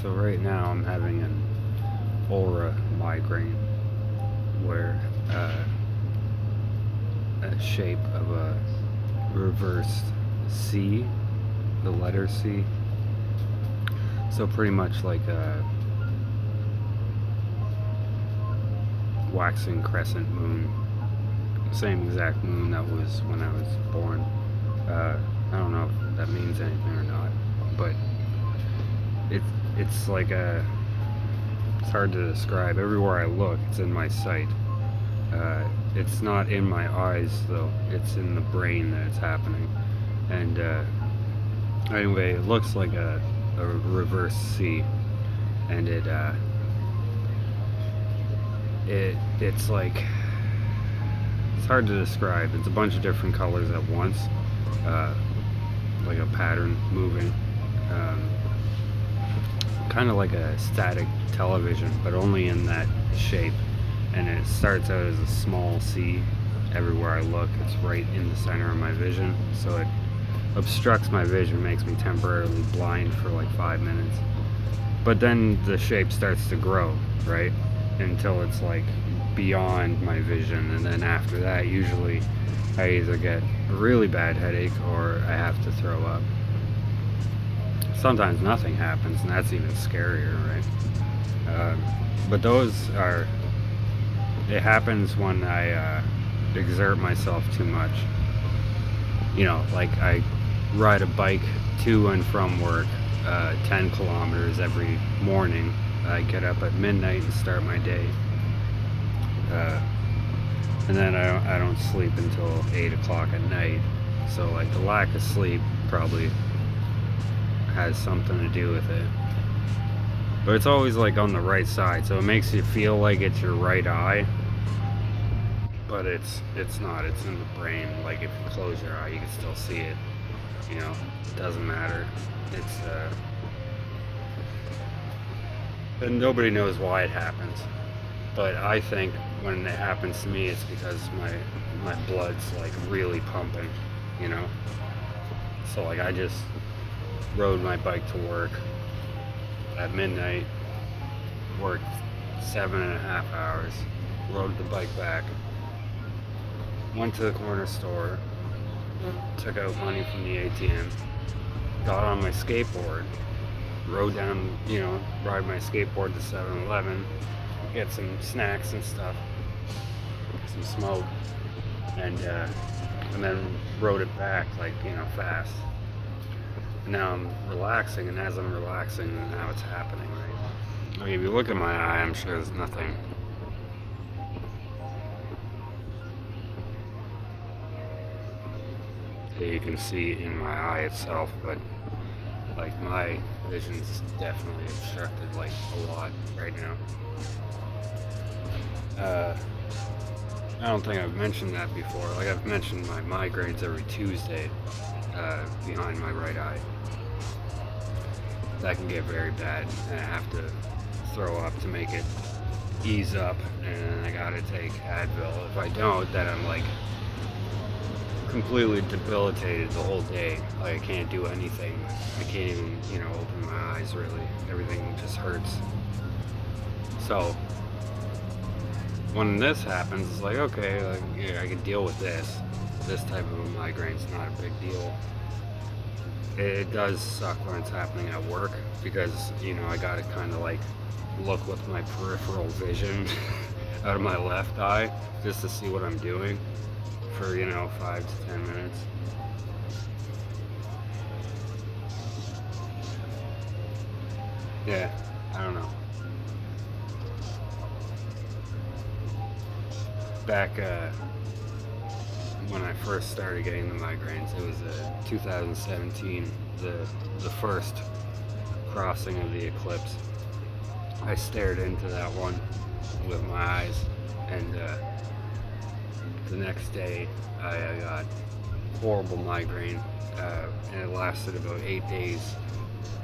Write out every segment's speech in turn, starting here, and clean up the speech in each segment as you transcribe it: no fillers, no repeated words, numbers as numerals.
So right now I'm having an aura migraine where a shape of a reversed C, the letter C. So pretty much like a waxing crescent moon, same exact moon that was when I was born. I don't know if that means anything or not, but it, it's like a, it's hard to describe. Everywhere I look, it's in my sight. It's not in my eyes though, it's in the brain that it's happening. And anyway, it looks like a reverse C, and it's like, it's hard to describe. It's a bunch of different colors at once, like a pattern moving, kind of like a static television, but only in that shape. And it starts out as a small C. Everywhere I look, it's right in the center of my vision, so it obstructs my vision, makes me temporarily blind for like 5 minutes. But then the shape starts to grow, right, until it's like beyond my vision, and then after that usually I either get a really bad headache or I have to throw up. Sometimes nothing happens, and that's even scarier, right? But those are, it happens when I exert myself too much. You know, like I ride a bike to and from work, 10 kilometers every morning. I get up at midnight and start my day. And then I don't sleep until 8 o'clock at night. So like the lack of sleep probably has something to do with it. But it's always like on the right side, so it makes you feel like it's your right eye. But it's not, it's in the brain. Like if you close your eye, you can still see it. You know, it doesn't matter. It's and nobody knows why it happens. But I think when it happens to me, it's because my blood's like really pumping, you know? So like I just rode my bike to work at midnight, worked 7.5 hours, rode the bike back, went to the corner store, took out money from the ATM, got on my skateboard, rode down, you know, ride my skateboard to 7-Eleven, get some snacks and stuff, some smoke, and then rode it back, like, you know, fast. And now I'm relaxing, and as I'm relaxing, now it's happening, right? Like if you look at my eye, I'm sure there's nothing. That you can see in my eye itself, but like my vision's definitely obstructed like a lot right now. I don't think I've mentioned that before. Like I've mentioned my migraines every Tuesday behind my right eye. That can get very bad, and I have to throw up to make it ease up, and I gotta take Advil. If I don't, then I'm like completely debilitated the whole day. Like I can't do anything. I can't even, you know, open my eyes really. Everything just hurts. So when this happens, it's like, okay, like, yeah, I can deal with this. This type of a migraine's not a big deal. It does suck when it's happening at work because, you know, I gotta kind of like look with my peripheral vision out of my left eye just to see what I'm doing for, you know, 5 to 10 minutes. Yeah, I don't know. Back when I first started getting the migraines, it was 2017, the first crossing of the eclipse. I stared into that one with my eyes, and the next day I got horrible migraine, and it lasted about 8 days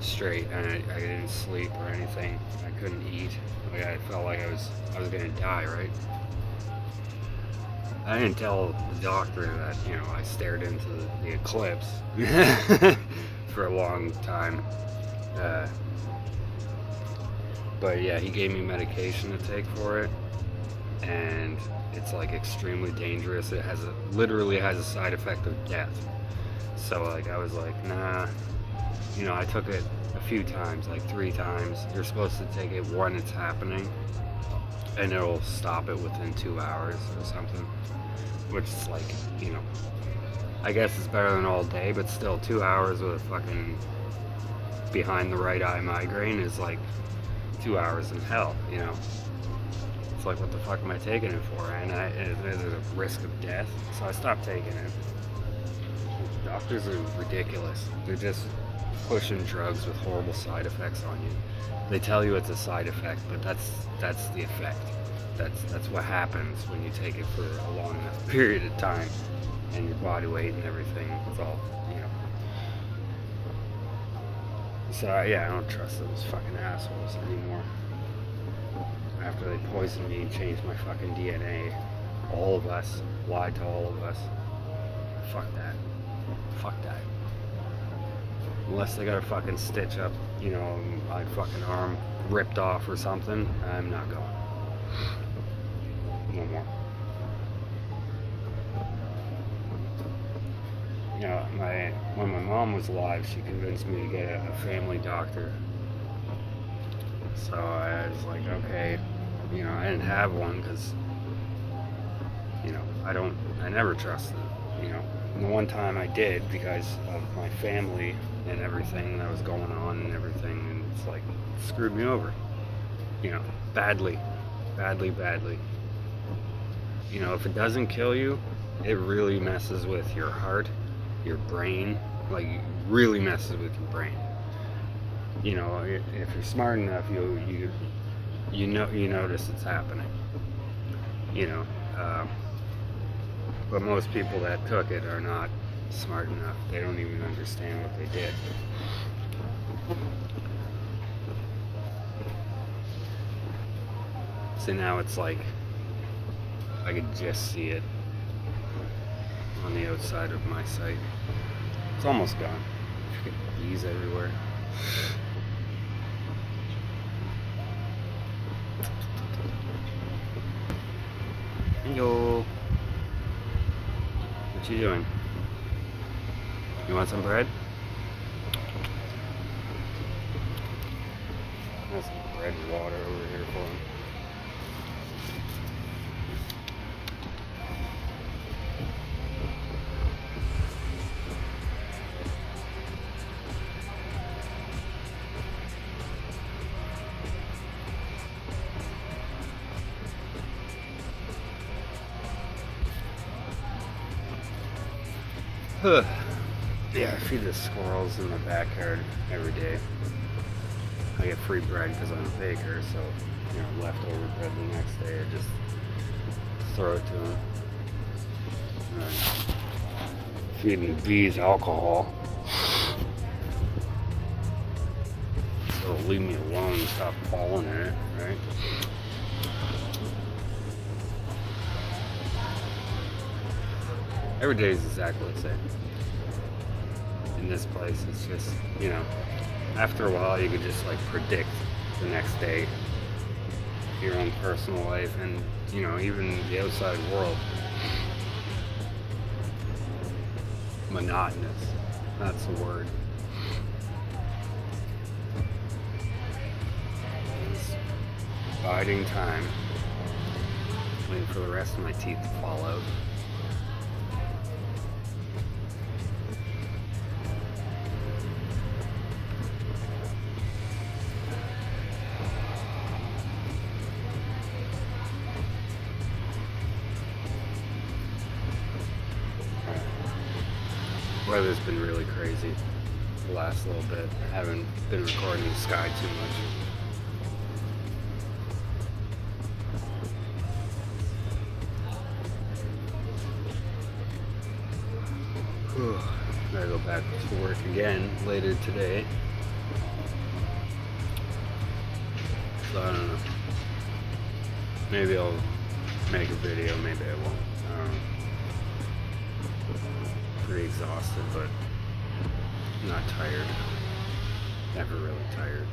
straight, and I didn't sleep or anything. I couldn't eat. Like I felt like I was gonna die, right? I didn't tell the doctor that, you know, I stared into the eclipse for a long time. But yeah, he gave me medication to take for it, and it's like extremely dangerous. It literally has a side effect of death. So like I was like, nah. I took it a few times, like 3 times. You're supposed to take it when it's happening, and it'll stop it within 2 hours or something. Which is like, I guess it's better than all day, but still 2 hours with a fucking behind the right eye migraine is like 2 hours in hell, It's like, what the fuck am I taking it for? And there's a risk of death, so I stopped taking it. Doctors are ridiculous. They're just pushing drugs with horrible side effects on you. They tell you it's a side effect, but that's the effect. That's what happens when you take it for a long enough period of time, and your body weight and everything. It's all, So yeah, I don't trust those fucking assholes anymore. After they poisoned me and changed my fucking DNA, all of us lied to all of us. Fuck that. Fuck that. Unless they got a fucking stitch up, my fucking arm ripped off or something, I'm not going. No more. When my mom was alive, she convinced me to get a family doctor. So I was like, okay, I didn't have one because, I never trusted, And the one time I did because of my family and everything that was going on and everything, and it's like, it screwed me over, badly. If it doesn't kill you, it really messes with your heart, your brain, like really messes with your brain. If you're smart enough, you notice it's happening. But most people that took it are not smart enough. They don't even understand what they did. So now it's like I could just see it on the outside of my sight. It's almost gone. Bees everywhere. Yo. What you doing? You want some bread? There's some bread and water over here for him. Yeah, I feed the squirrels in the backyard every day. I get free bread because I'm a baker, so leftover bread the next day I just throw it to them. Feeding the bees alcohol, so leave me alone and stop falling in it, right? Every day is exactly the same. In this place, it's just, after a while you could just like predict the next day, your own personal life, and, even the outside world. Monotonous. That's the word. Just biding time. Waiting for the rest of my teeth to fall out. Weather's been really crazy the last little bit. I haven't been recording the sky too much. Gotta go back to work again later today. So I don't know. Maybe I'll make a video, maybe I won't. I don't know. Pretty exhausted, but not tired. Never really tired.